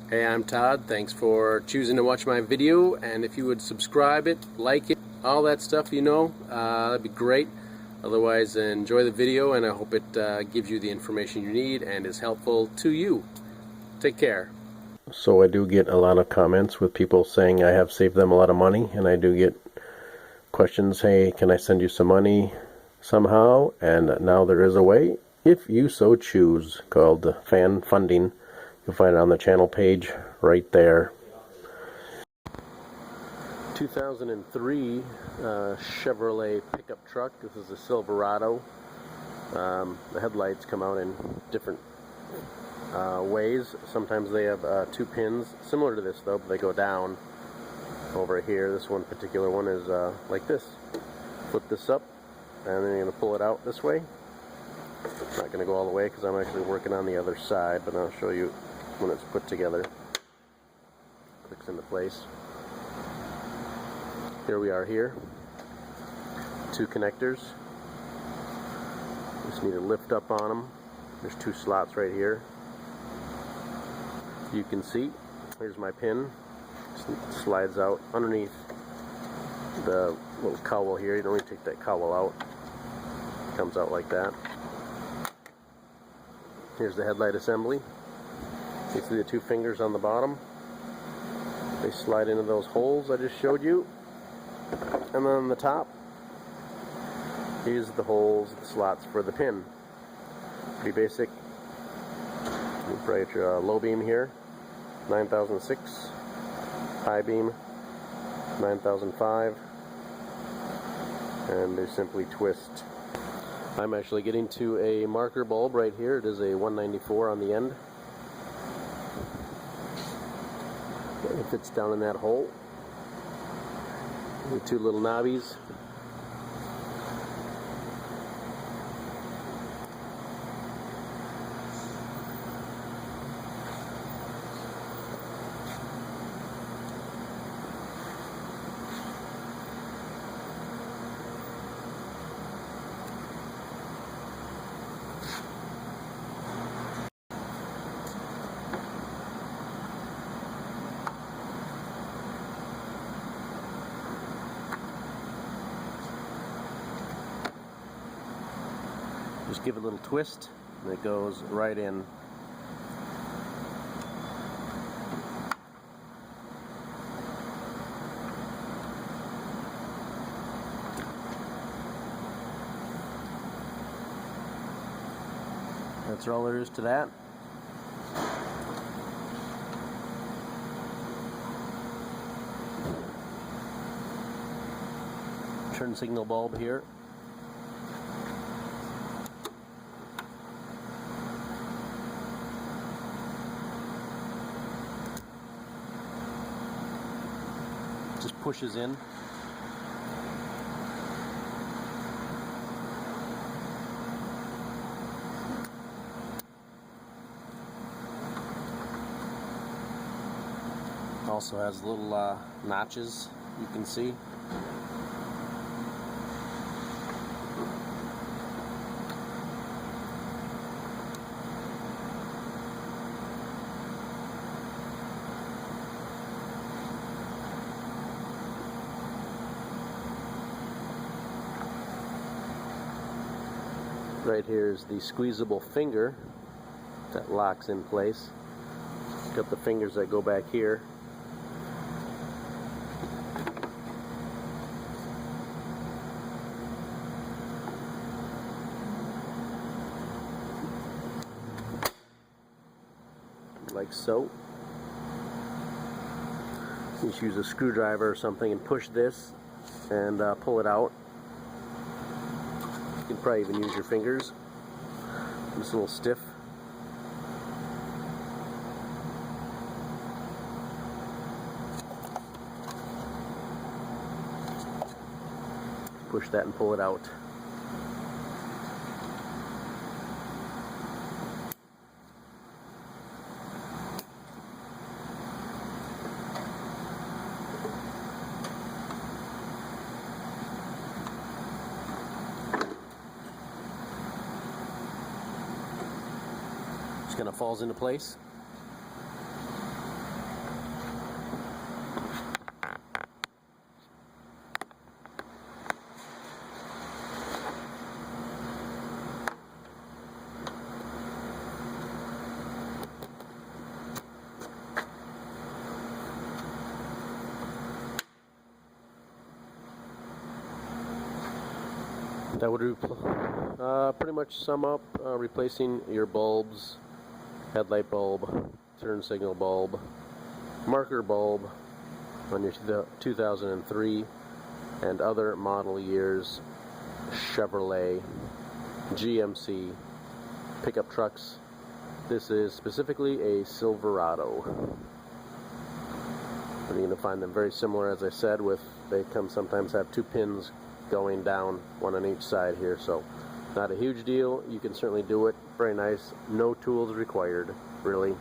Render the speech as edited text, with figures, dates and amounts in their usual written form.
Hey, I'm Todd. Thanks for choosing to watch my video, and if you would subscribe it, like it, all that stuff, that'd be great. Otherwise, enjoy the video, and I hope it gives you the information you need and is helpful to you. Take care. So I do get a lot of comments with people saying I have saved them a lot of money, and I do get questions, hey, can I send you some money somehow? And now there is a way, if you so choose, called fan funding. You'll find it on the channel page right there. 2003 Chevrolet pickup truck. This is a Silverado. The headlights come out in different ways. Sometimes they have two pins, similar to this though, but they go down over here. This one particular one is like this. Flip this up, and then you're going to pull it out this way. I'm not going to go all the way because I'm actually working on the other side, but I'll show you when it's put together. Clicks into place. Here we are here. Two connectors. Just need to lift up on them. There's two slots right here. You can see, here's my pin. Slides out underneath the little cowl here. You don't need to take that cowl out. It comes out like that. Here's the headlight assembly. You see the two fingers on the bottom. They slide into those holes I just showed you. And then on the top, here's the holes, the slots for the pin. Pretty basic. You probably get your low beam here, 9006. High beam, 9005. And they simply twist. I'm actually getting to a marker bulb right here. It is a 194 on the end. It fits down in that hole. The two little knobbies. Just give it a little twist, and it goes right in. That's all there is to that. Turn signal bulb here. Just pushes in. Also has little notches you can see. Right here is the squeezable finger that locks in place. Got the fingers that go back here. Like so. You just use a screwdriver or something and push this and pull it out. You can probably even use your fingers. It's a little stiff. Push that and pull it out. Just kind of falls into place. That would pretty much sum up replacing your bulbs, headlight bulb, turn signal bulb, marker bulb on your 2003 and other model years Chevrolet, GMC pickup trucks. This is specifically a Silverado. And you're going to find them very similar, as I said, they sometimes have 2 pins going down, one on each side here, so not a huge deal. You can certainly do it. Very nice. No tools required, really.